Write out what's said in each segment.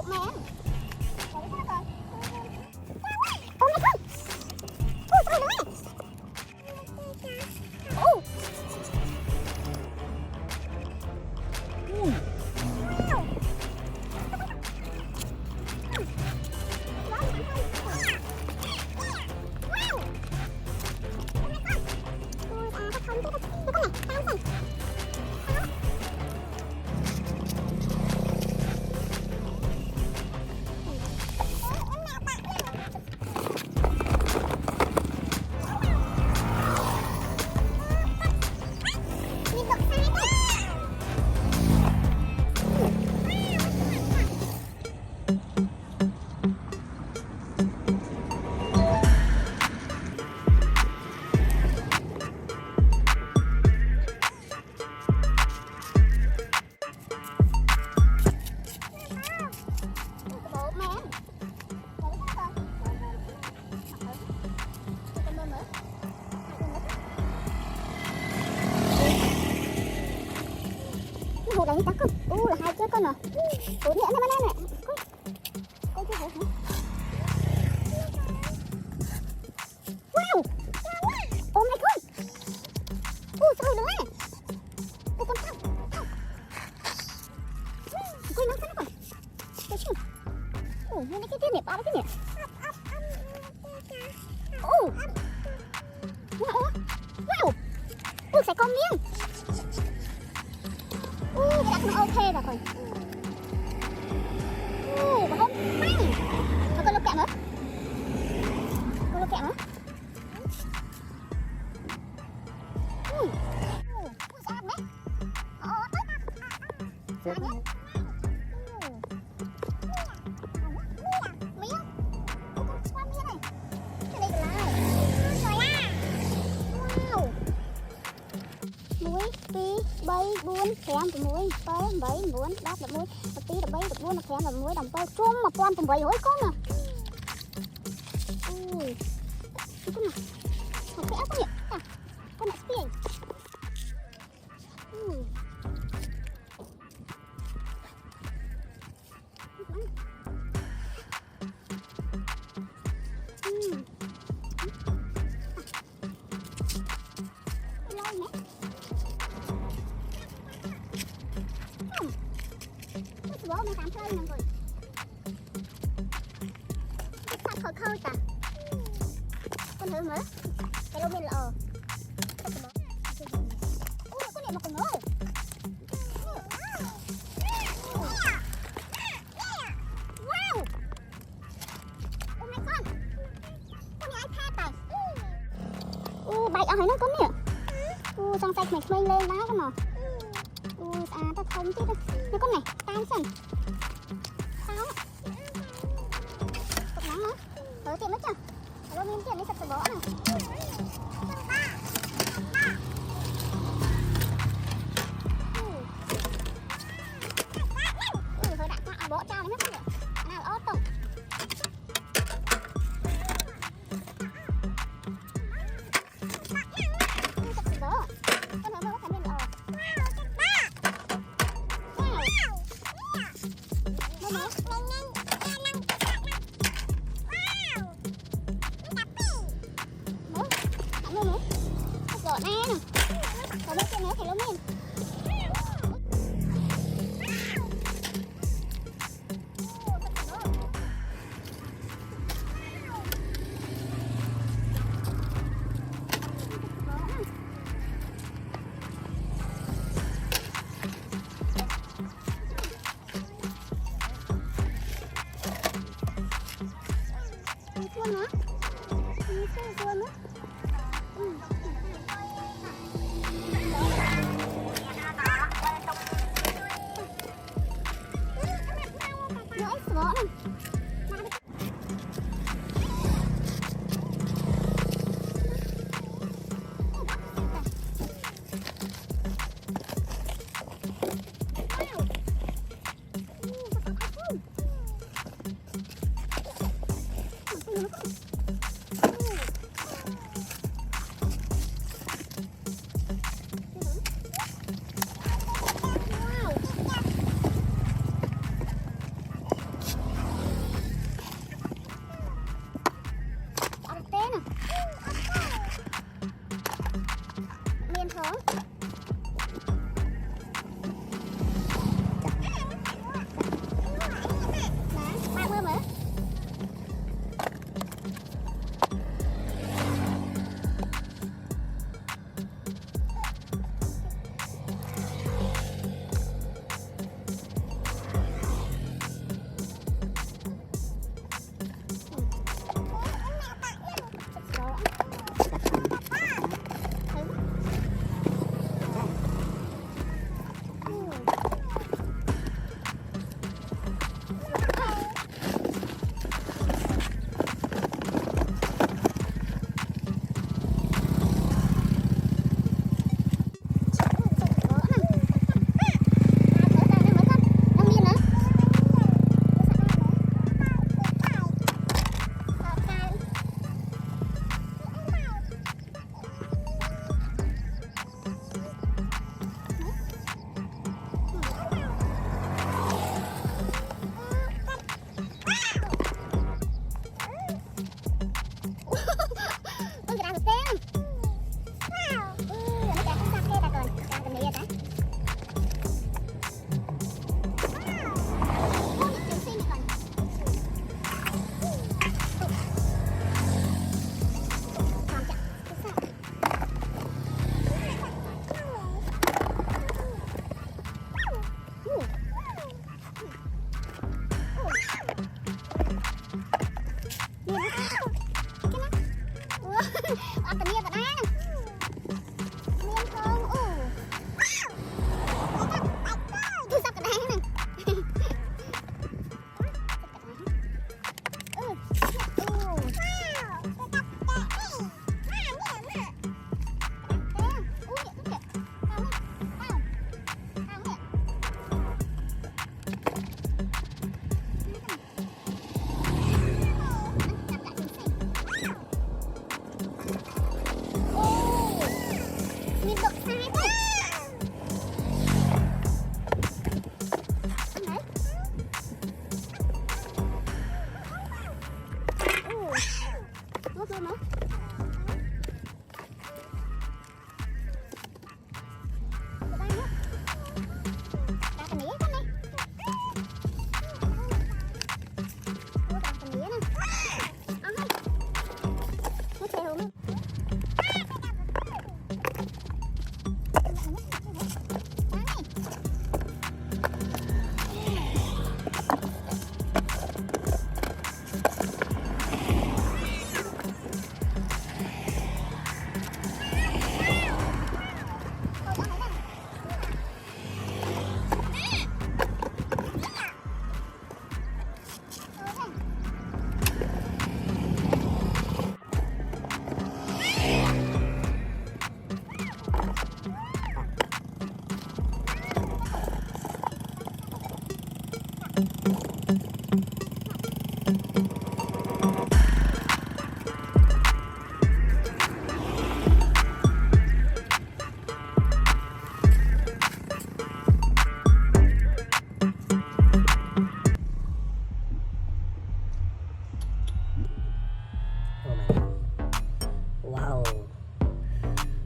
Bộ mẹ. Đấy ra rồi. Ôi mẹ con. Ôi sao nữa? Ôi. Hột này tắc không? Là hai chiếc con à? Hột nhẹ này này. Coi chưa hả? Wow! Oh my god! Sao nữa? Con sao? Coi nó sao? Coi chưa? Ini cái này, bao cái này. Wow! Sẽ con miếng. Cái đã cũng ok rồi rồi. Và không may. Mà con lục kẹm hả? Con lục kẹm hả? Sao đấy? Tới ta. Miếng. Con qua miếng này. Cái này là. Wow. Muối, pi, bay, buôn, khém của muối, bay, bay, buôn, đáp là muối, một tí là bay, được buôn, là khém là muối, đồng bay, chung mà con cùng bay hối con nè. Cái con này, một cái áo con nhỉ? Con này tiền. Bố mẹ tạm chơi nè rồi. Sạch khỏi khơi ta. Con thử mở. Cái lô miên là con này mà còn nữa. Wow. Oh my god. Con này iPad này. Bạch ở hỏi nó con nè. Xong sạch mạch mênh lên lá con nào. Ta không chứ. Nó con này, tan sần. Sao á? Cục nắng hả? Tiệm mất chưa? Lô miên tiệm đi sập sửa bó này. Thôi đã cho bó trao đấy mất. Nào là ô tô. Sập sửa bó. Con hứa mơ cái miền Gõ nè nè. Có biết cái nữa thì lỗ miên. Cuốn hả? Cuốn nữa. Wow.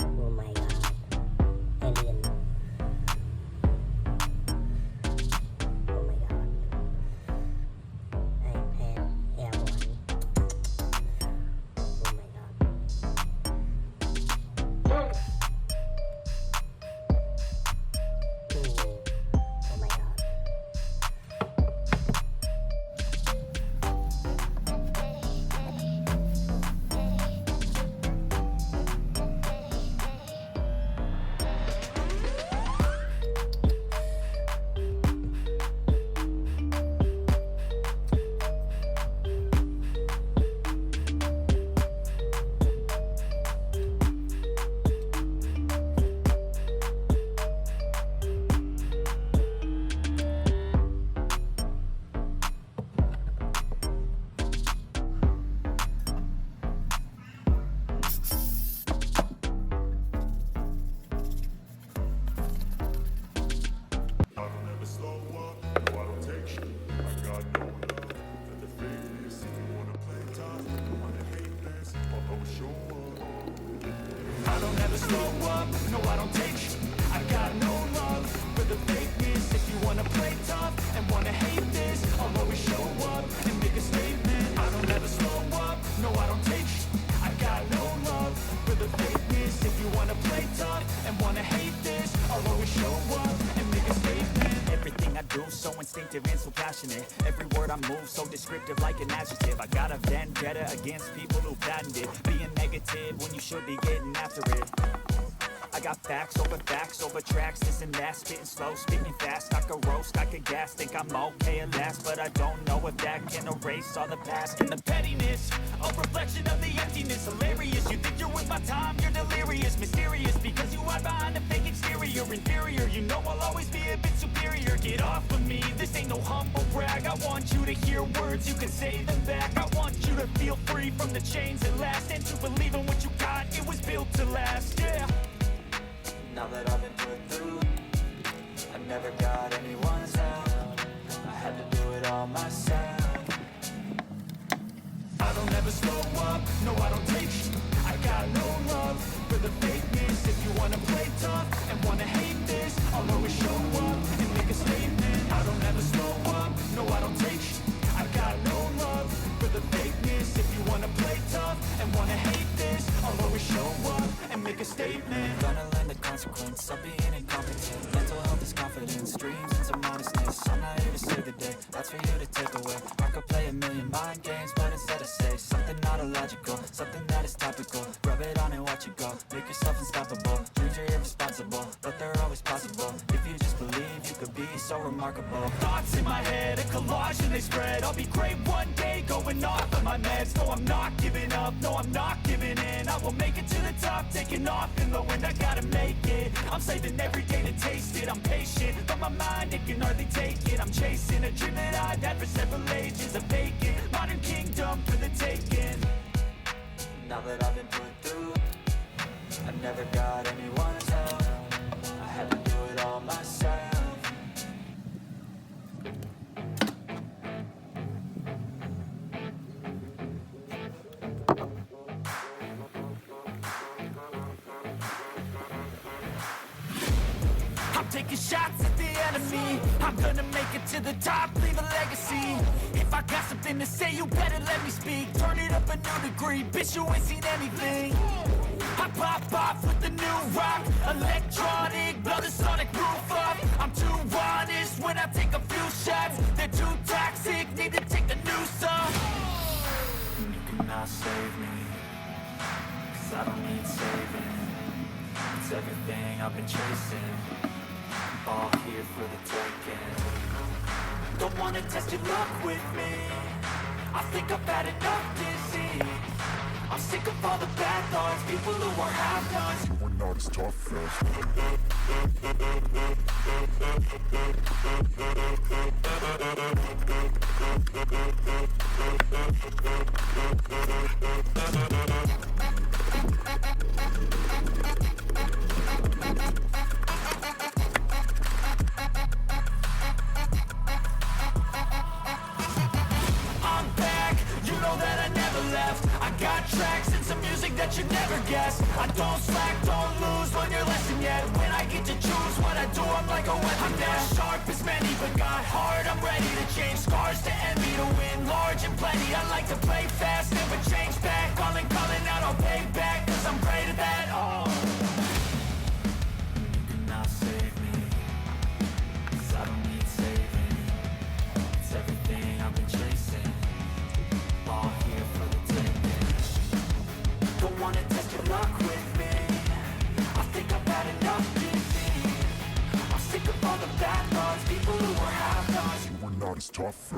Oh my god. Alien. Oh my god. iPad Air 1. Oh my god. Oh my god. I don't ever slow up, no I don't take shit. I got no love for the fakeness. If you wanna play tough and wanna hate this, I'll always show up and make a statement. I don't ever slow up, no I don't take shit. I got no love for the fakeness. If you wanna play tough and wanna hate this, I'll always show up and make a statement. Everything I do so instinctive and so passionate. Every word I move so descriptive like an adjective. I got a vendetta against people who patented being negative when you should be getting after it. I got facts over tracks, this and that, spitting slow, speaking fast. I could roast, I could gas, think I'm okay at last, but I don't know if that can erase all the past. And the pettiness, a reflection of the emptiness. Hilarious, you think you're with my time, you're delirious. Mysterious, because you hide behind a fake exterior. Inferior, you know I'll always be a bit superior. Get off of me, this ain't no humble brag. I want you to hear words, you can say them back. I want you to feel free from the chains that last, and to believe in what you got, it was built to last, yeah. Now that I've been put through, I never got anyone's help. I had to do it all myself. I don't ever slow up, no I don't take shit. I got no love for the fakeness. If you wanna play tough and wanna hate this, I'll always show up and make a statement. I don't ever slow up, no I don't take shit. I got no love for the fakeness. If you wanna play tough and wanna hate this, I'll always show up and make a statement. Gonna learn the consequence of being incompetent. Mental health is confidence, dreams and some modestness. I'm not here to save the day, that's for you to take away. I could play a million mind games, but instead I say something not illogical, something that is topical. Rub it on and watch it go, make yourself unstoppable. Dreams are irresponsible, but they're always possible. If you just believe, you could be so remarkable. Thoughts in my head, a collage and they spread. I'll be great one day, going off of my meds. No, I'm not giving up, no, I'm not giving in. I will make it to the top, taking off in the wind. I gotta make it, I'm saving every day to taste it. I'm patient, but my mind, it can hardly take it. I'm chasing a dream that I've had for several ages. A vacant, modern kingdom for the taking. Now that I've been put through, I never got anyone's help. I had to do it all myself. I'm taking shots at the enemy. I'm gonna make it to the top, leave a legacy. If I got something to say, you better let me speak. Turn it up a new degree, bitch, you ain't seen anything. I pop off with the new rock, electronic, blow the sonic roof up. I'm too honest when I take a few shots. They're too toxic, need to take the noose off. You cannot save me, 'cause I don't need saving. It's everything I've been chasing, all here for the taking. Don't wanna test your luck with me, I think I've had enough disease. I'm sick of all the bad thoughts, people who are half-nots. You are not as tough as I'm back, you know that I never left. I got tracks and some music that you never guessed. I don't slack, don't lose, learn your lesson yet. When I get to choose what I do, I'm like a weapon. I'm not sharp as many, but got heart. I'm ready to change scars to envy, to win large and plenty. I like to play fast, never change back. Calling out, I'll pay back, cause I'm great at that. Oh, you cannot save me, cause I don't need saving. It's everything I've been chasing, all here for the taking. Don't wanna test your luck with me, I think I've had enough giving. I'm sick of all the bad thoughts, people who were half-nots. You were not as tough.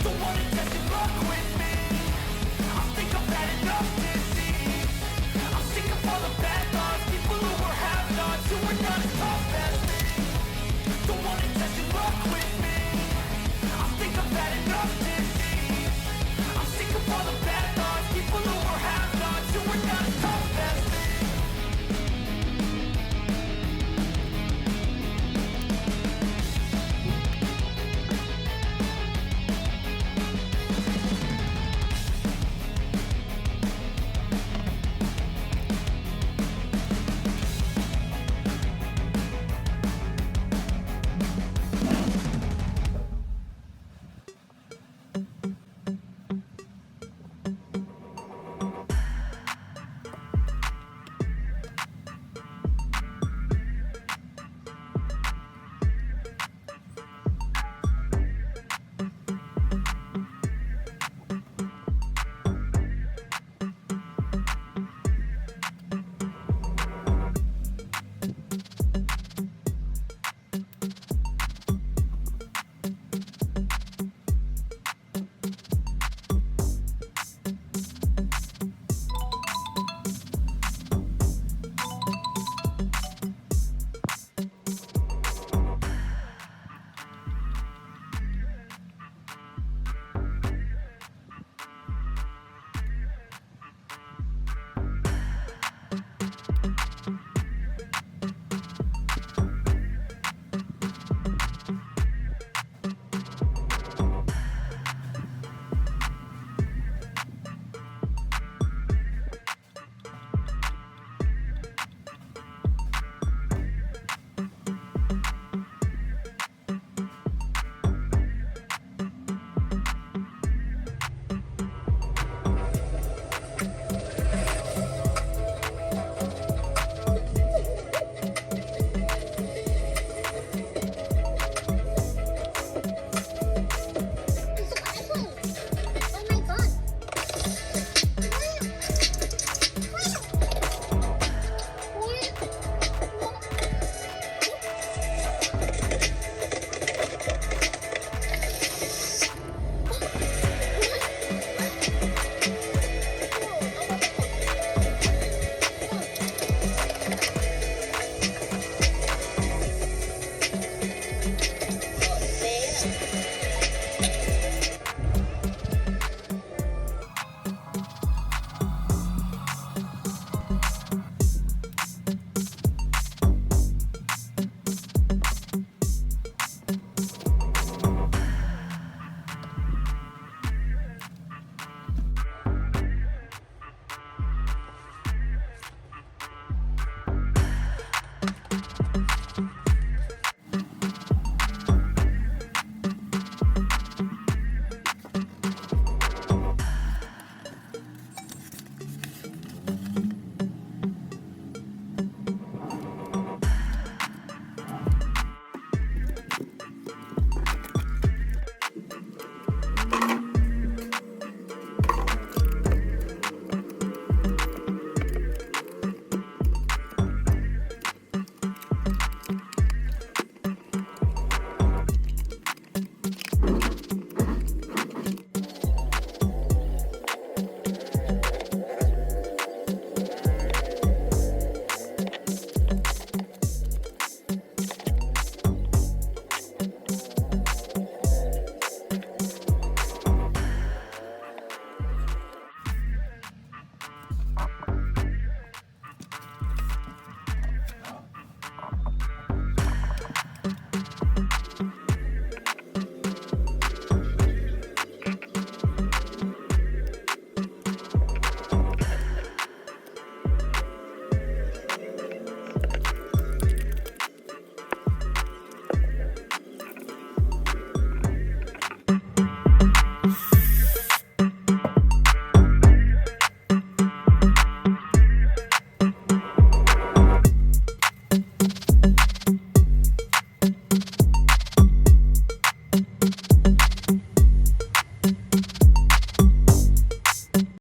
Don't wanna test your luck with me, I think I've had enough disease. I'm sick of all the bad thoughts, people who were half-nots, who were not as tough as me. Don't wanna test your luck with me, I think I've had enough disease. I'm sick of all the bad thoughts, people who were half-nots, who were not as tough as me.